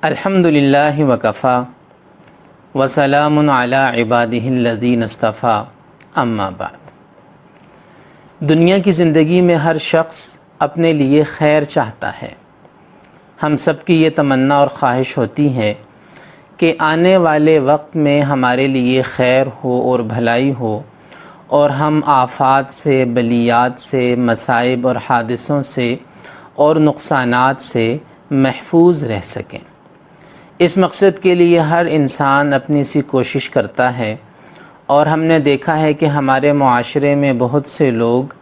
الحمد للہ وکفا وسلام علی عبادہ الذین اصطفیٰ اما بعد۔ دنیا کی زندگی میں ہر شخص اپنے لیے خیر چاہتا ہے۔ ہم سب کی یہ تمنا اور خواہش ہوتی ہے کہ آنے والے وقت میں ہمارے لیے خیر ہو اور بھلائی ہو اور ہم آفات سے، بلیات سے، مصائب اور حادثوں سے اور نقصانات سے محفوظ رہ سکیں۔ اس مقصد کے لیے ہر انسان اپنی سی کوشش کرتا ہے، اور ہم نے دیکھا ہے کہ ہمارے معاشرے میں بہت سے لوگ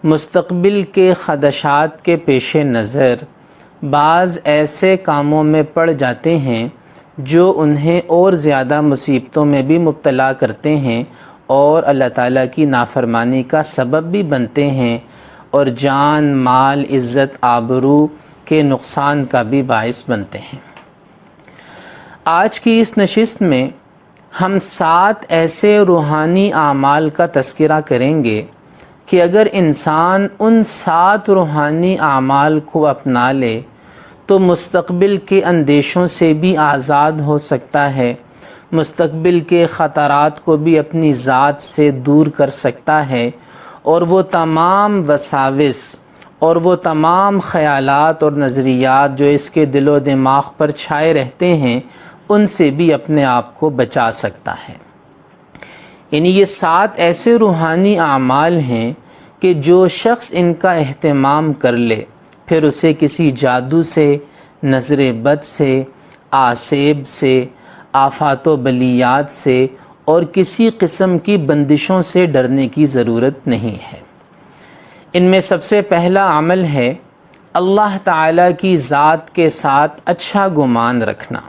مستقبل کے خدشات کے پیش نظر بعض ایسے کاموں میں پڑ جاتے ہیں جو انہیں اور زیادہ مصیبتوں میں بھی مبتلا کرتے ہیں اور اللہ تعالیٰ کی نافرمانی کا سبب بھی بنتے ہیں، اور جان، مال، عزت، آبرو کے نقصان کا بھی باعث بنتے ہیں۔ آج کی اس نشست میں ہم 7 ایسے روحانی اعمال کا تذکرہ کریں گے کہ اگر انسان ان 7 روحانی اعمال کو اپنا لے تو مستقبل کے اندیشوں سے بھی آزاد ہو سکتا ہے، مستقبل کے خطرات کو بھی اپنی ذات سے دور کر سکتا ہے، اور وہ تمام وساوس اور وہ تمام خیالات اور نظریات جو اس کے دل و دماغ پر چھائے رہتے ہیں ان سے بھی اپنے آپ کو بچا سکتا ہے۔ یعنی یہ 7 ایسے روحانی اعمال ہیں کہ جو شخص ان کا اہتمام کر لے پھر اسے کسی جادو سے، نظر بد سے، آسیب سے، آفات و بلیات سے اور کسی قسم کی بندشوں سے ڈرنے کی ضرورت نہیں ہے۔ ان میں سب سے پہلا عمل ہے اللہ تعالیٰ کی ذات کے ساتھ اچھا گمان رکھنا۔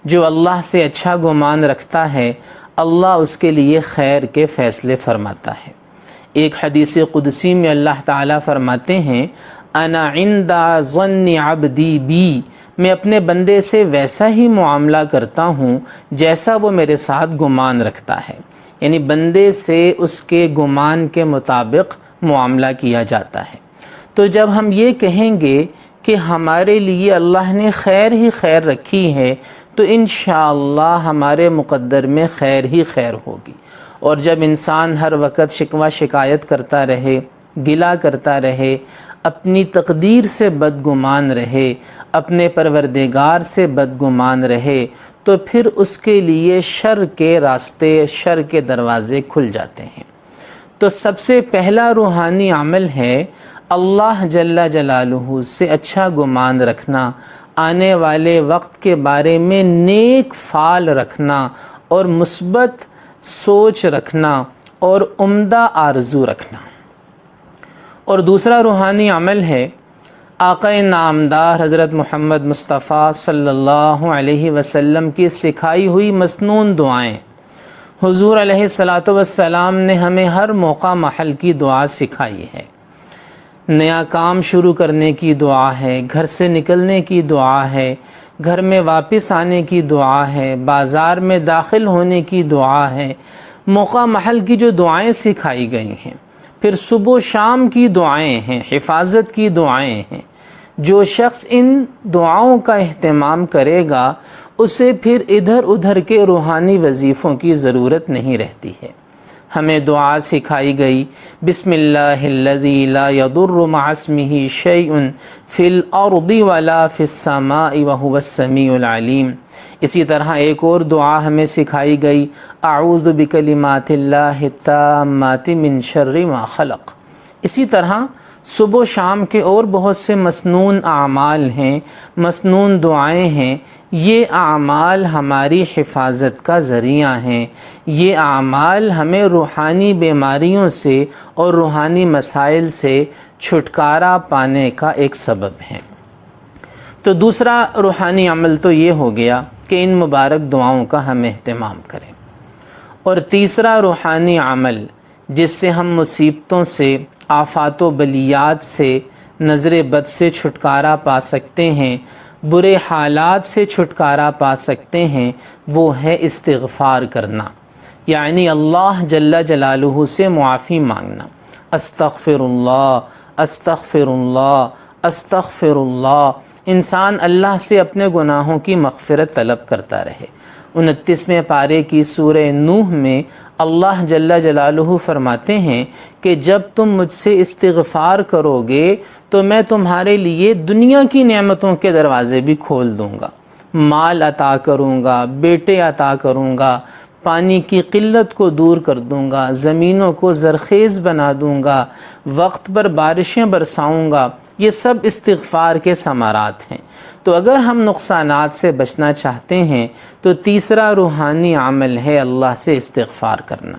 جو اللہ سے اچھا گمان رکھتا ہے اللہ اس کے لیے خیر کے فیصلے فرماتا ہے۔ ایک حدیث قدسی میں اللہ تعالیٰ فرماتے ہیں، انا عند ظن عبدی بی، میں اپنے بندے سے ویسا ہی معاملہ کرتا ہوں جیسا وہ میرے ساتھ گمان رکھتا ہے۔ یعنی بندے سے اس کے گمان کے مطابق معاملہ کیا جاتا ہے۔ تو جب ہم یہ کہیں گے کہ ہمارے لیے اللہ نے خیر ہی خیر رکھی ہے تو انشاءاللہ ہمارے مقدر میں خیر ہی خیر ہوگی۔ اور جب انسان ہر وقت شکوہ شکایت کرتا رہے، گلہ کرتا رہے، اپنی تقدیر سے بدگمان رہے، اپنے پروردگار سے بدگمان رہے، تو پھر اس کے لیے شر کے راستے، شر کے دروازے کھل جاتے ہیں۔ تو سب سے پہلا روحانی عمل ہے اللہ جل جلالہ سے اچھا گمان رکھنا، آنے والے وقت کے بارے میں نیک فعل رکھنا اور مثبت سوچ رکھنا اور عمدہ آرزو رکھنا۔ اور دوسرا روحانی عمل ہے آقا نامدار حضرت محمد مصطفیٰ صلی اللہ علیہ وسلم کی سکھائی ہوئی مسنون دعائیں۔ حضور علیہ الصلاۃ والسلام نے ہمیں ہر موقع محل کی دعا سکھائی ہے۔ نیا کام شروع کرنے کی دعا ہے، گھر سے نکلنے کی دعا ہے، گھر میں واپس آنے کی دعا ہے، بازار میں داخل ہونے کی دعا ہے، موقع محل کی جو دعائیں سکھائی گئی ہیں۔ پھر صبح و شام کی دعائیں ہیں، حفاظت کی دعائیں ہیں۔ جو شخص ان دعاؤں کا اہتمام کرے گا اسے پھر ادھر ادھر کے روحانی وظیفوں کی ضرورت نہیں رہتی ہے۔ ہمیں دعا سکھائی گئی، بسم اللہ الذی لا یضر مع اسمہ شیء فی الارض ولا فی السماء وہو السمیع العلیم۔ اسی طرح ایک اور دعا ہمیں سکھائی گئی، اعوذ بکلمات اللہ التامات من شر ما خلق۔ اسی طرح صبح و شام کے اور بہت سے مسنون اعمال ہیں، مسنون دعائیں ہیں۔ یہ اعمال ہماری حفاظت کا ذریعہ ہیں، یہ اعمال ہمیں روحانی بیماریوں سے اور روحانی مسائل سے چھٹکارا پانے کا ایک سبب ہے۔ تو دوسرا روحانی عمل تو یہ ہو گیا کہ ان مبارک دعاؤں کا ہم اہتمام کریں۔ اور تیسرا روحانی عمل جس سے ہم مصیبتوں سے، آفات و بلیات سے، نظر بد سے چھٹکارا پا سکتے ہیں، برے حالات سے چھٹکارا پا سکتے ہیں، وہ ہے استغفار کرنا، یعنی اللہ جل جلالہ سے معافی مانگنا۔ استغفر اللہ، استغفر اللہ، استغفر اللہ، انسان اللہ سے اپنے گناہوں کی مغفرت طلب کرتا رہے۔ 29ویں پارے کی سورہ نوح میں اللہ جل جلالہ فرماتے ہیں کہ جب تم مجھ سے استغفار کرو گے تو میں تمہارے لیے دنیا کی نعمتوں کے دروازے بھی کھول دوں گا، مال عطا کروں گا، بیٹے عطا کروں گا، پانی کی قلت کو دور کر دوں گا، زمینوں کو زرخیز بنا دوں گا، وقت پر بارشیں برساؤں گا۔ یہ سب استغفار کے ثمرات ہیں۔ تو اگر ہم نقصانات سے بچنا چاہتے ہیں تو تیسرا روحانی عمل ہے اللہ سے استغفار کرنا،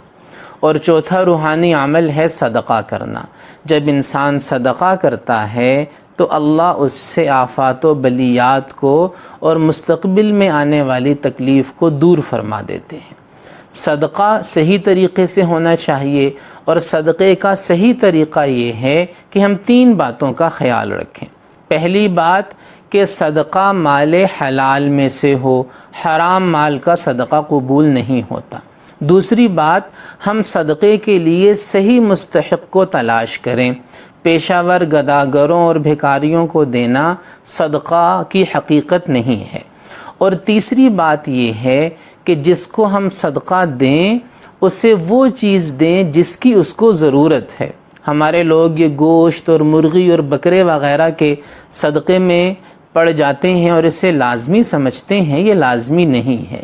اور چوتھا روحانی عمل ہے صدقہ کرنا۔ جب انسان صدقہ کرتا ہے تو اللہ اس سے آفات و بلیات کو اور مستقبل میں آنے والی تکلیف کو دور فرما دیتے ہیں۔ صدقہ صحیح طریقے سے ہونا چاہیے، اور صدقے کا صحیح طریقہ یہ ہے کہ ہم 3 باتوں کا خیال رکھیں۔ پہلی بات کہ صدقہ مال حلال میں سے ہو، حرام مال کا صدقہ قبول نہیں ہوتا۔ دوسری بات، ہم صدقے کے لیے صحیح مستحق کو تلاش کریں۔ پیشہ ور گداگروں اور بھکاریوں کو دینا صدقہ کی حقیقت نہیں ہے۔ اور تیسری بات یہ ہے کہ جس کو ہم صدقہ دیں اسے وہ چیز دیں جس کی اس کو ضرورت ہے۔ ہمارے لوگ یہ گوشت اور مرغی اور بکرے وغیرہ کے صدقے میں پڑ جاتے ہیں اور اسے لازمی سمجھتے ہیں، یہ لازمی نہیں ہے۔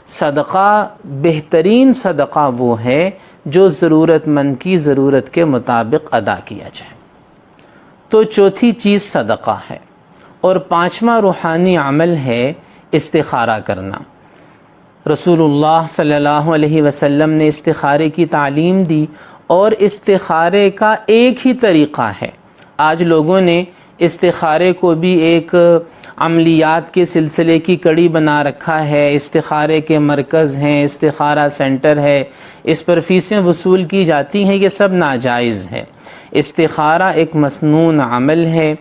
صدقہ، بہترین صدقہ وہ ہے جو ضرورت مند کی ضرورت کے مطابق ادا کیا جائے۔ تو چوتھی چیز صدقہ ہے، اور 5واں روحانی عمل ہے استخارہ کرنا۔ رسول اللہ صلی اللہ علیہ وسلم نے استخارے کی تعلیم دی، اور استخارے کا ایک ہی طریقہ ہے۔ آج لوگوں نے استخارے کو بھی ایک عملیات کے سلسلے کی کڑی بنا رکھا ہے۔ استخارے کے مرکز ہیں، استخارہ سینٹر ہے، اس پر فیسیں وصول کی جاتی ہیں، یہ سب ناجائز ہے۔ استخارہ ایک مسنون عمل ہے،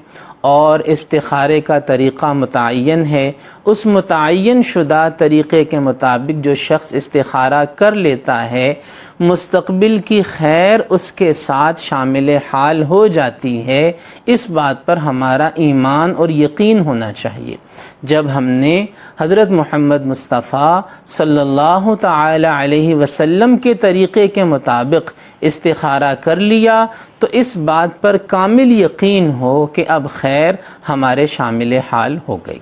اور استخارے کا طریقہ متعین ہے۔ اس متعین شدہ طریقے کے مطابق جو شخص استخارہ کر لیتا ہے، مستقبل کی خیر اس کے ساتھ شامل حال ہو جاتی ہے۔ اس بات پر ہمارا ایمان اور یقین ہونا چاہیے۔ جب ہم نے حضرت محمد مصطفیٰ صلی اللہ تعالی علیہ وسلم کے طریقے کے مطابق استخارہ کر لیا تو اس بات پر کامل یقین ہو کہ اب خیر ہمارے شامل حال ہو گئی۔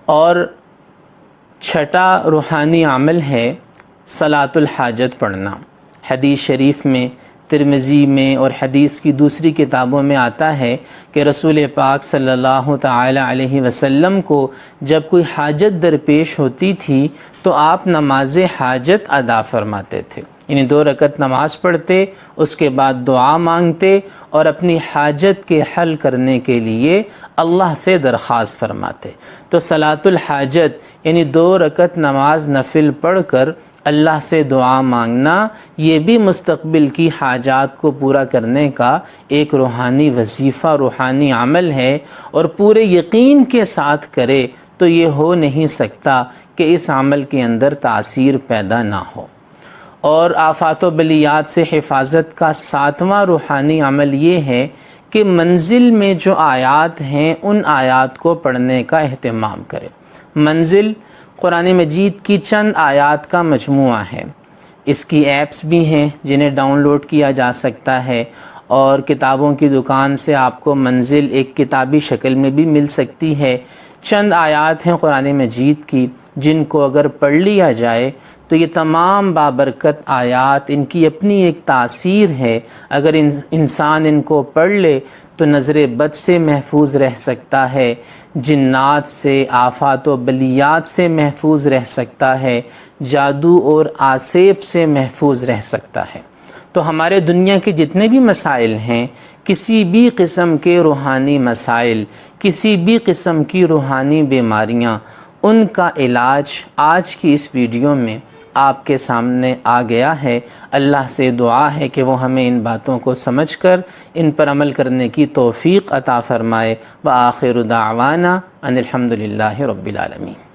اور چھٹا روحانی عمل ہے صلاۃ الحاجت پڑھنا۔ حدیث شریف میں، ترمذی میں اور حدیث کی دوسری کتابوں میں آتا ہے کہ رسول پاک صلی اللہ تعالی علیہ وسلم کو جب کوئی حاجت درپیش ہوتی تھی تو آپ نماز حاجت ادا فرماتے تھے، یعنی 2 رکعت نماز پڑھتے، اس کے بعد دعا مانگتے اور اپنی حاجت کے حل کرنے کے لیے اللہ سے درخواست فرماتے۔ تو صلاۃ الحاجت یعنی 2 رکعت نماز نفل پڑھ کر اللہ سے دعا مانگنا، یہ بھی مستقبل کی حاجات کو پورا کرنے کا ایک روحانی وظیفہ، روحانی عمل ہے، اور پورے یقین کے ساتھ کرے تو یہ ہو نہیں سکتا کہ اس عمل کے اندر تاثیر پیدا نہ ہو۔ اور آفات و بلیات سے حفاظت کا 7واں روحانی عمل یہ ہے کہ منزل میں جو آیات ہیں ان آیات کو پڑھنے کا اہتمام کرے۔ منزل قرآن مجید کی چند آیات کا مجموعہ ہے۔ اس کی ایپس بھی ہیں جنہیں ڈاؤن لوڈ کیا جا سکتا ہے، اور کتابوں کی دکان سے آپ کو منزل ایک کتابی شکل میں بھی مل سکتی ہے۔ چند آیات ہیں قرآن مجید کی جن کو اگر پڑھ لیا جائے تو یہ تمام بابرکت آیات، ان کی اپنی ایک تاثیر ہے۔ اگر انسان ان کو پڑھ لے تو نظر بد سے محفوظ رہ سکتا ہے، جنات سے، آفات و بلیات سے محفوظ رہ سکتا ہے، جادو اور آسیب سے محفوظ رہ سکتا ہے۔ تو ہمارے دنیا کے جتنے بھی مسائل ہیں، کسی بھی قسم کے روحانی مسائل، کسی بھی قسم کی روحانی بیماریاں، ان کا علاج آج کی اس ویڈیو میں آپ کے سامنے آ گیا ہے۔ اللہ سے دعا ہے کہ وہ ہمیں ان باتوں کو سمجھ کر ان پر عمل کرنے کی توفیق عطا فرمائے۔ وآخر دعوانا ان الحمد للہ رب العالمین۔